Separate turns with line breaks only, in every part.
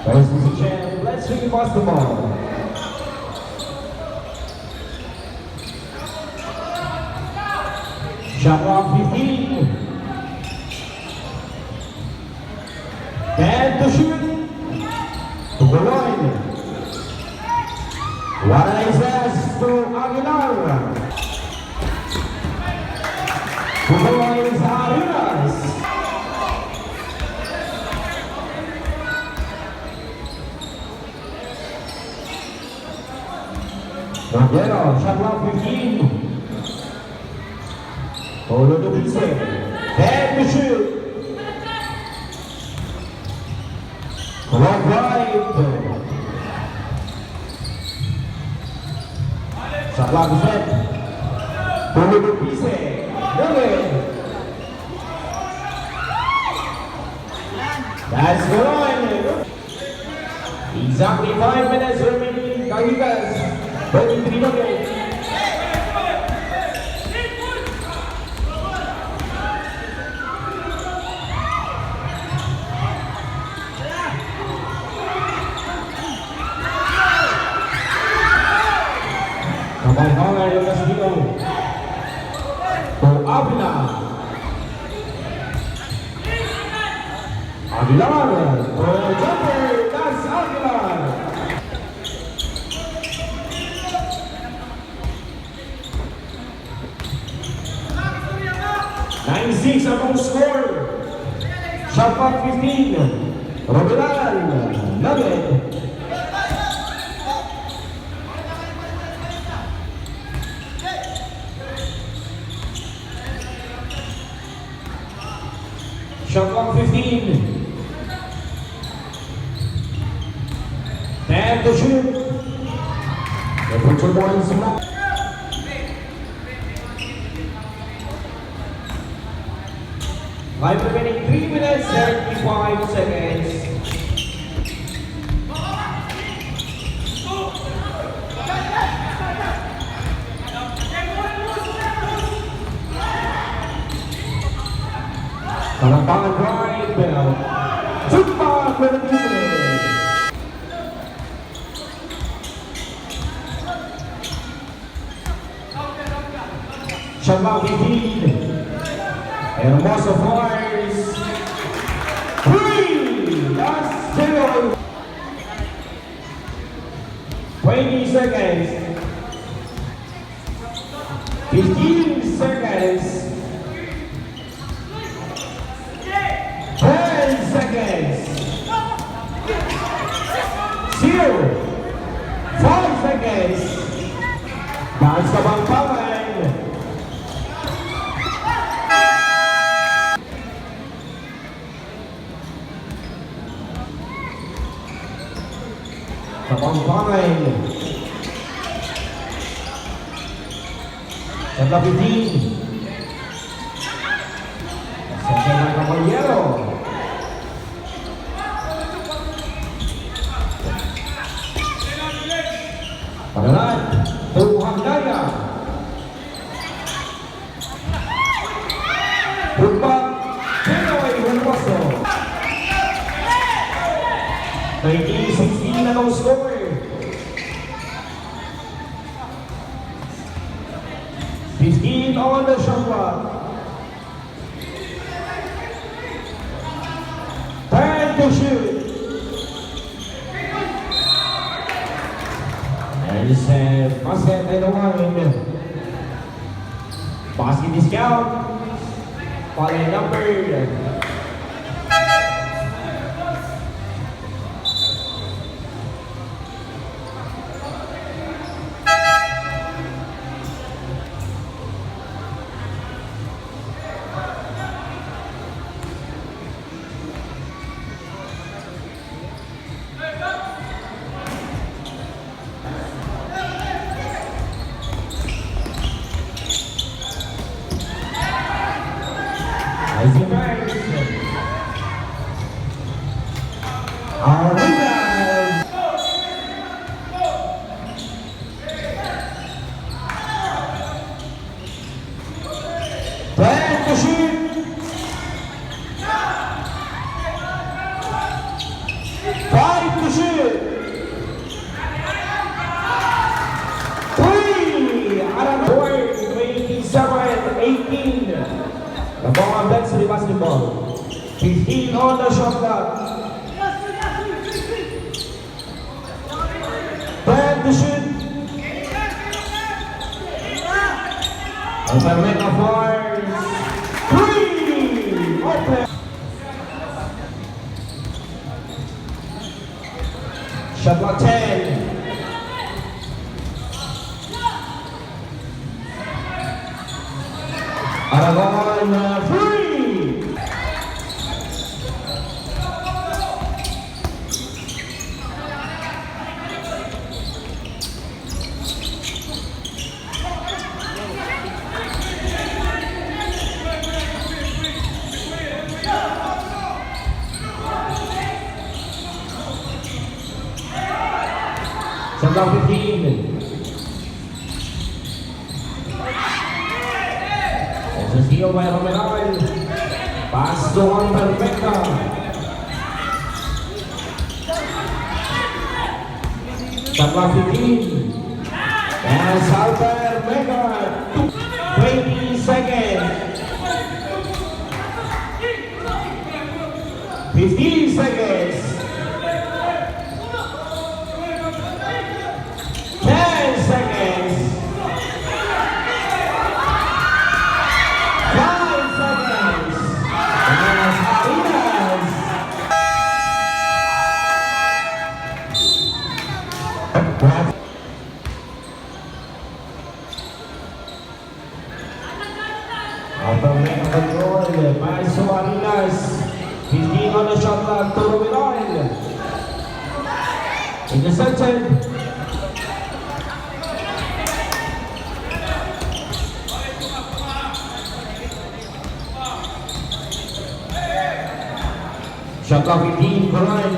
Ladies and gentlemen, let's swing past the ball. Shot clock 15. 10 to shoot. To the line. What is this to Aguilar? To the line is Arias. Montero, shot clock 15. Paulo Dubice. 10 to shoot. Clock right. Shot clock set. Paulo Dubice. Good. That's the line. Exactly 5 minutes remaining. Cajigas. 23 minutes. Kabang-bangan yung Castillo. To Avila. Aguilar. To jumper. That's Aguilar. 9-6 ang score. Shot clock 15. Robilan. Nugget. Shot clock 15. 10 to shoot. The picture points back. Five remaining 3 minutes, 35 seconds. Kalampangan drive, bell. Tumpak with the business. Shabbat 15. Hermoso fires. 3. That's 0. 20 seconds. 15 seconds. 10 seconds. 0. 5 seconds. That's the Bangpangan. Kabang-bangan. Sa Lapitin. Sa Senang Caballero. Padalat. Tuhan Daya. Putbak. Pinoy Hermoso. 19-16 na ang score. 15 on the shot clock. 10 to shoot. And set basket at the line. Basket discount. Following number. Our winners. Plan to shoot. 5 18. The ball bets the basketball. 15 on the shot clock. 10 to shoot. Altamira fires. 3. Open. Shot clock 10. Aragon free. Shot clock 15. Steal by Romeral. Pass to Alper Mega. Shot clock 15. As Alper Mega. 20 seconds. 15 seconds. 10 seconds. 5 seconds. As Arinas. Alper Mega control. Pass to Arinas. 15 on the shot clock to Romeral. Intercepted. Shot clock 15, Coral.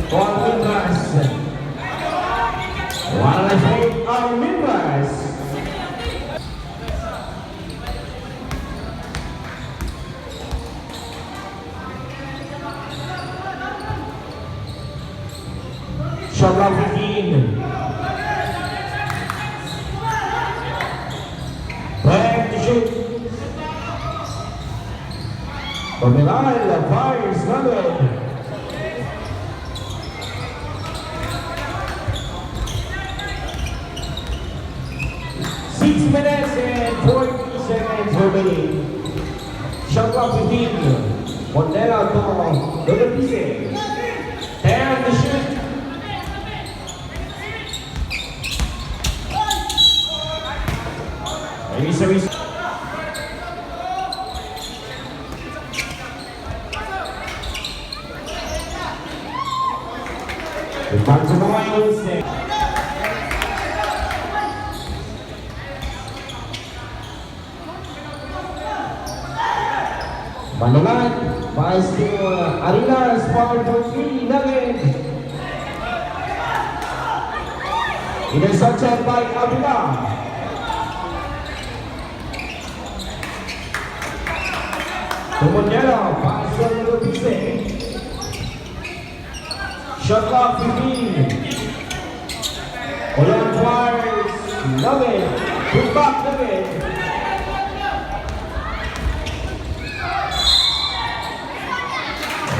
For Almendras. 1-8 Almendras. Shot clock 15. Back to shoot. Romeral fires another. 6 minutes and 40 seconds remaining. Shot clock 15. Mondela to Lodapise. 10 to shoot. Service. Back to the line. Manolan, pass to Arinas, power for 3, Nugget. Intercepted by Abila. To Mondela, pass to Lodapise. Shot clock 15. Olan fires. Nugget. Put back Nugget.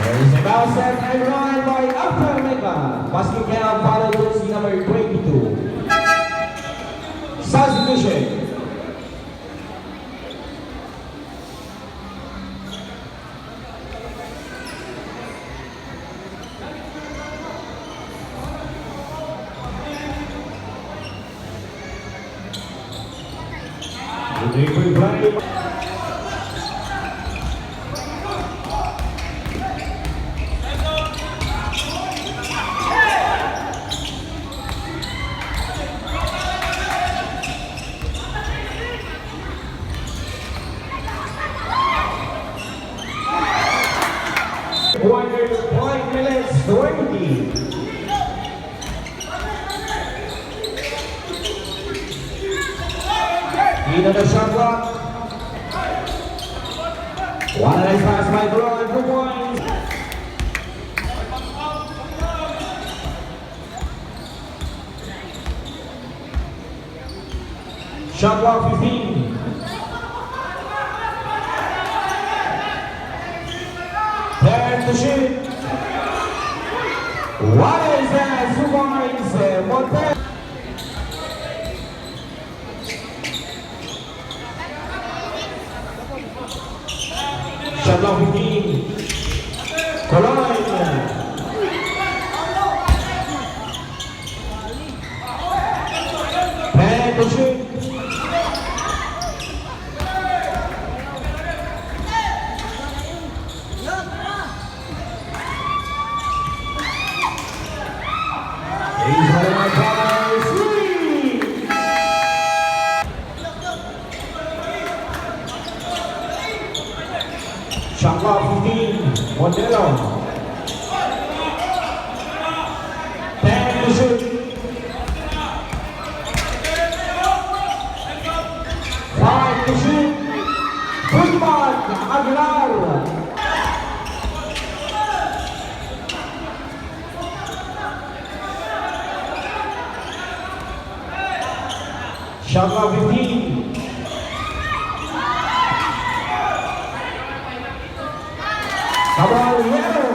There is a foul set and run by Alper Mega. Basket count followed jersey number 22. Substitution. The three-point play. Quarter 5 minutes 20. Into the shot clock. One nice pass by Coral for points. Shot clock 15. to shoot. Juarez Suarez Montero. Shot clock 15. Cologne. To shoot. Shot clock 15. Modelo. 10 to shoot. 5 to shoot. Football Aguilar. Shot clock 15. Caballero.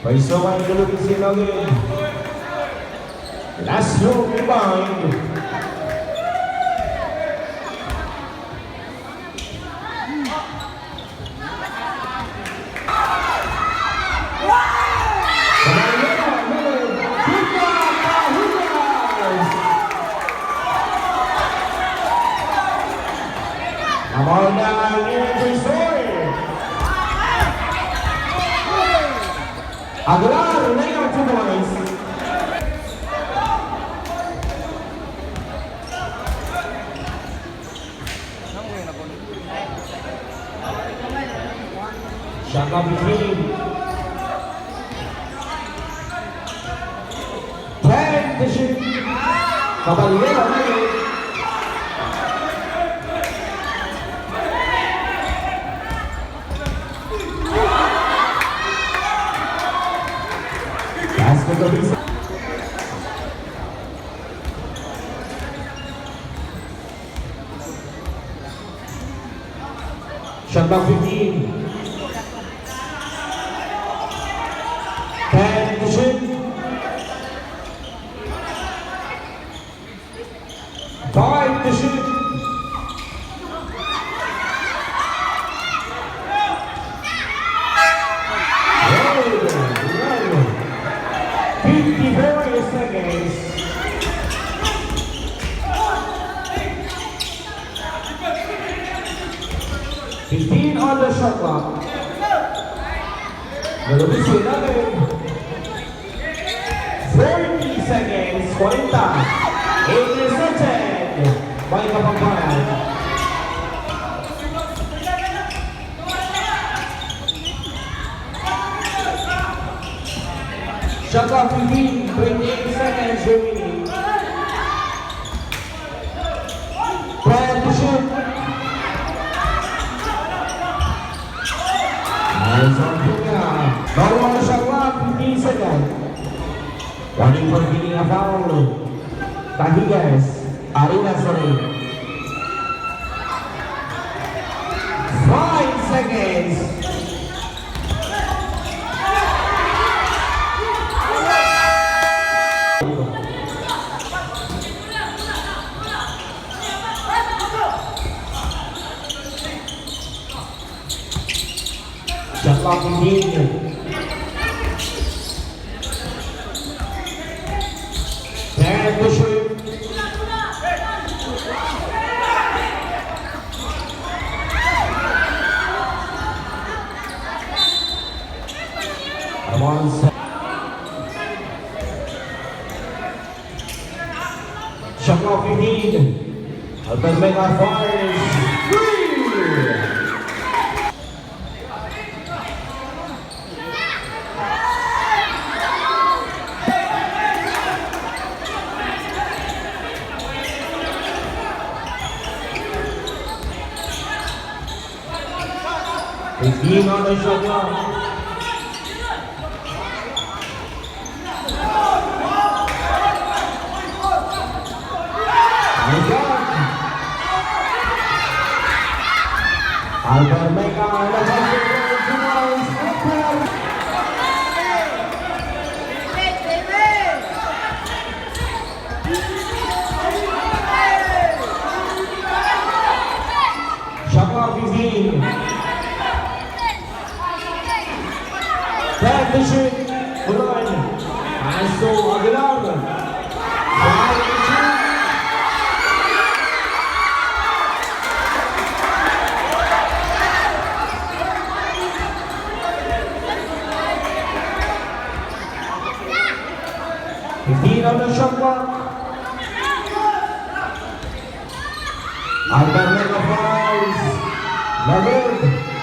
Paisawan Philippine Sinagin. Last row rebound. Amanda Resort. Aguilar, layup 2 points. Shot clock 15. 10 to shoot. Caballero. Shot clock 15. 10 to shoot. 5 to shoot. Seconds. 15 on the shot clock. Nalabis ko natin. 40 seconds. 40. Intercepted by Kapampangan. Shot clock 15. 28 seconds remaining. 12 to shoot. Nice on Punya. Baru on the shot clock, 15 seconds. Warning for being a foul. Tahigas, Arena Sari. 5 seconds. Shot clock 15. 10 to shoot. One set. Shot clock 15. Albert Mega fires. 3. Fifteen on the shot clock. Back to shoot. Bulan. Aso Aguilar. Back to shoot. Fifteen on the shot clock. Alberto fouls. Lagoon.